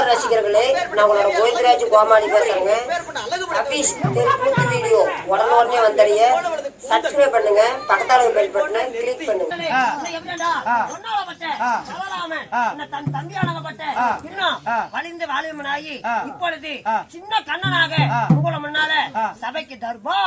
ரசிகர்களே, நான் உங்களோட கோவிந்தராஜ் கோமாளி பேசுறேங்க. அபீஸ் தெருக்கூத்து வீடியோ உடனே வந்தடைய சப்ஸ்கிரைப் பண்ணுங்க, பக்கத்தால பெல் பட்டனை கிளிக் பண்ணுங்க. வலிந்து வாலியமனாகி இப்பொழுது சின்ன கண்ணனாக உங்கள முன்னால சபைக்கு தர்பா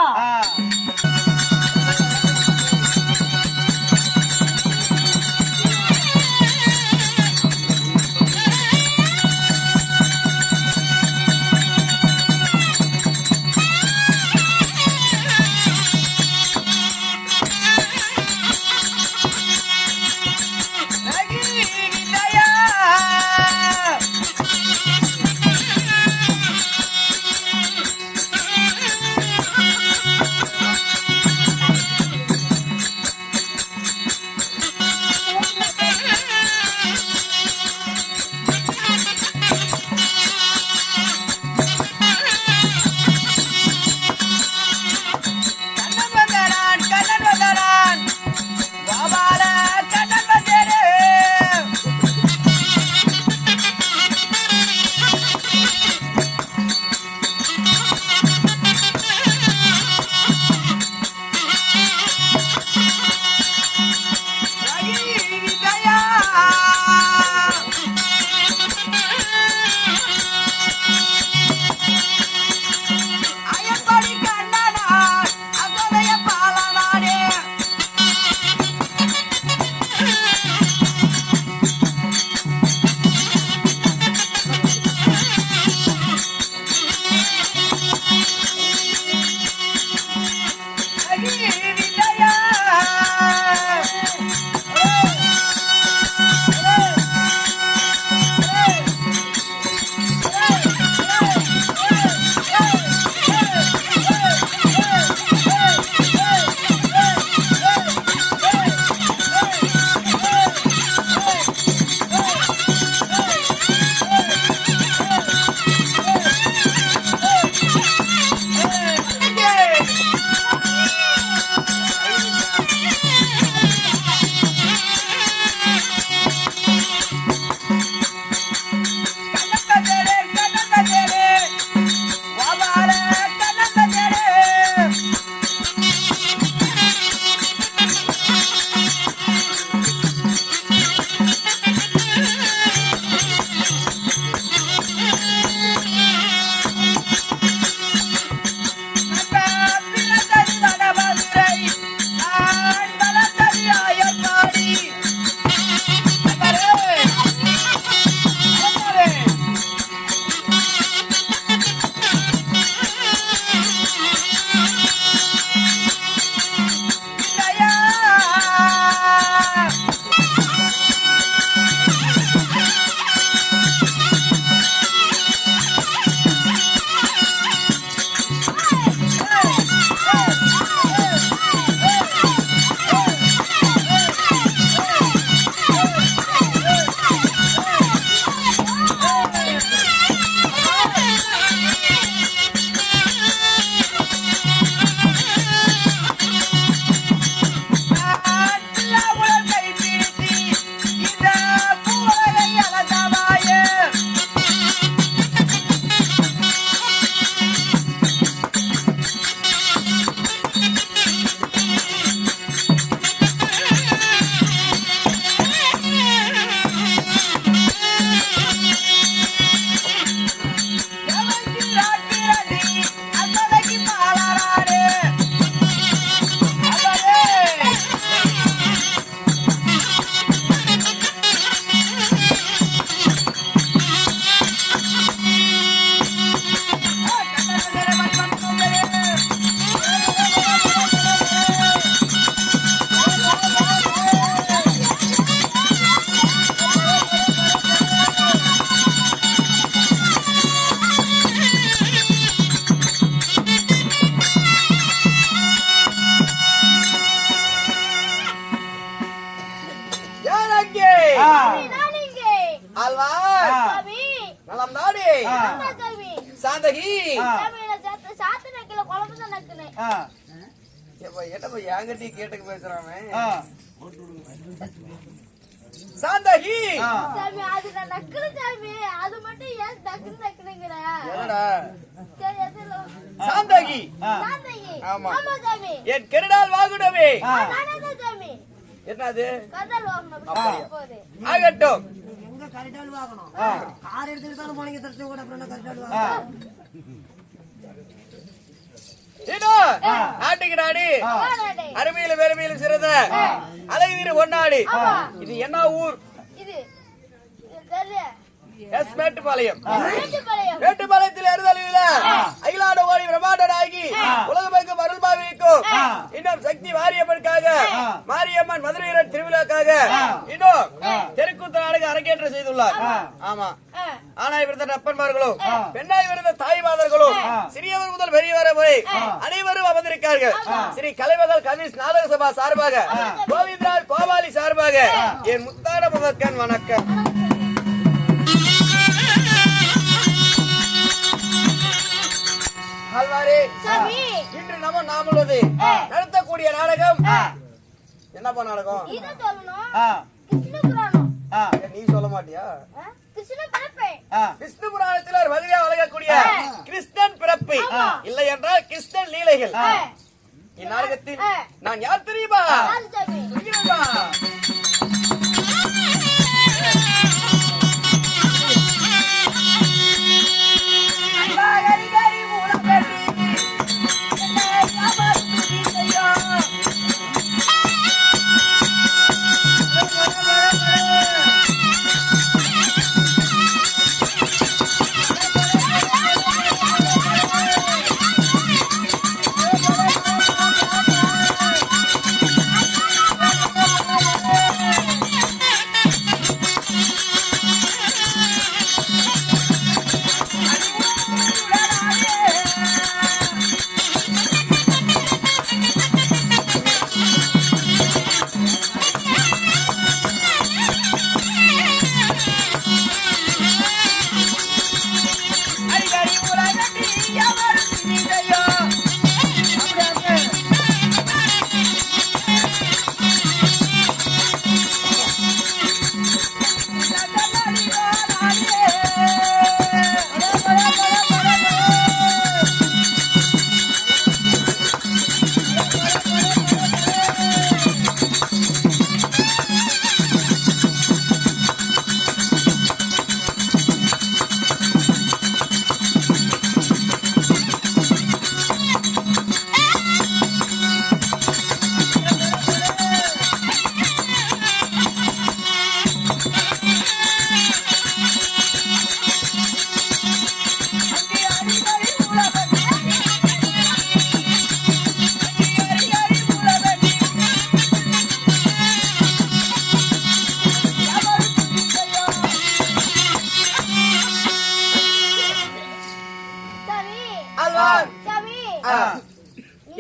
சாந்தகி கேட்டுக்கு பேசுறாமே சாந்தகி சாமி அது நான் நக்கல சாமி அது மட்டும் ஏன் சாந்தகி சாந்தகி. ஆமா. ஆமா சாமி. என் கெடுடால் வாங்குடவே நானாதான் சாமி. என்னது கதல் வாங்கணும் அப்படி போகுது. ஆகட்டும் எங்க கரெக்டாக வாங்கணும் கார் எடுத்துட்டு தானே போனீங்க தரிசனம் கூட அப்புறம் கரெக்டாக வாங்கணும் இதோ நாட்டுக்கு நாடு வாடாடே. அருமையில பெருமையில சிறந்த அழகிரி ஒன்னாடி இது என்ன ஊர் இது தெரியல. எஸ் மேட்டுப்பாளையம் மேட்டுப்பாளையம். மேட்டுப்பாளையத்தில் அறுதலில் அகிலாண்ட கோடி பிரம்மாண்டனாகி உலகமெங்கும் அருள் பாவிக்கும் இன்னும் சக்தி மாரியம்மனுக்காக மாரியம்மன் மதுரையரன் திருவிழாக்காக இன்னும் தெருக்கூத்த நாடுக்கு அரங்கேற்றம் செய்துள்ளார். ஆமா. ஆனாய் விருந்த அப்பன்மார்களும் பெண்ணாய் விருந்த தாய்மாதர்களும் சிறியவர் முதல் பெரியவரை வரை அனைவரும் அமர்ந்திருக்கார்கள். ஸ்ரீ கலைமகள் கவிஸ் நாடக சபா சார்பாக கோவிந்தராஜ் கோபாலி சார்பாக என் முத்தான முதற்கண் வணக்கம். சாமி. இன்று நம்ம நாமளுவது நடத்தக்கூடிய நாடகம் என்னப்பா நாடகம் இதை சொல்லணும். கிருஷ்ண புராணம். நீ சொல்ல மாட்டியா கிருஷ்ண பிறப்பை. விஷ்ணு புராணத்தில் ஒரு வகையா வழங்கக்கூடிய கிருஷ்ணன் பிறப்பு இல்லை என்றால் கிருஷ்ணன் லீலைகள். இந்நாடகத்தில் நான் யார் தெரியுமா யாரு சாமி? தெரியுமா?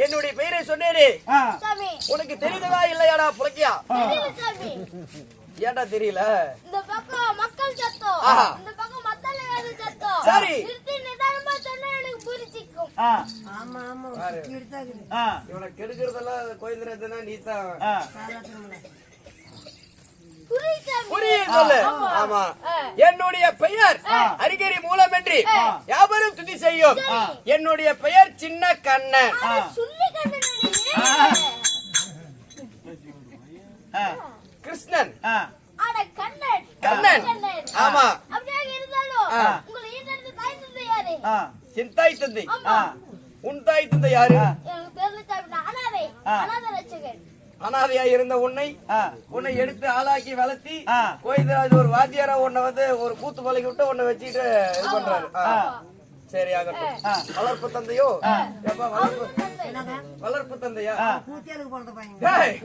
என்னுடைய பெயரை சொன்னேனே சாமி. உனக்கு தெரிந்ததா இல்லையாடா புலக்கியா? தெரியல சாமி. ஏன்டா தெரியல? இந்த பக்கம் மக்கள் சத்தம், ஆஹா. இந்த பக்கம் மத்தள வேறு சத்தம். சரி. நிறுத்தி நிதானமா சொன்னா எனக்கு புரிஞ்சிக்கும். ஆமா ஆமா எடுத்தாக்குது இவனை கெடுக்கிறதெல்லாம் கோயிந்தரதுன்னா நீ தான் புரியுது சாமி. புரியுது சொல்லு. ஆமா. என்னுடைய பெயர் அரிகரி மூலமென்றி யாவரும் துதி செய்யும். என்னுடைய பெயர் சின்ன கண்ணன். சொல்லி கண்ணனே. கிருஷ்ணன். அட கண்ணன். கண்ணன். ஆமா. அப்படியே இருந்தாலும் உங்களை ஈண்டெடுத்த தாய் தந்தை யாரு? என் தாய் தந்தை. உன் தாய் தந்தை யாரு? எனக்கு தெரியல சாமி. நான் அனாதை. அனாதை ரட்சகன். அனாதையா இருந்த உன்னை எடுத்து ஆளாக்கி வளர்த்தி கோயிந்தராஜ் ஒரு வாத்தியாரா உன்னை வந்து ஒரு கூத்து பழகி விட்டு உன்னை வச்சுட்டு இது பண்றாரு. சரி ஆகட்டும். வளர்ப்பு தந்தையோ? எப்பா வளர்ப்பு தந்தையா? கூத்தியாருக்கு போனது பையன் டேய்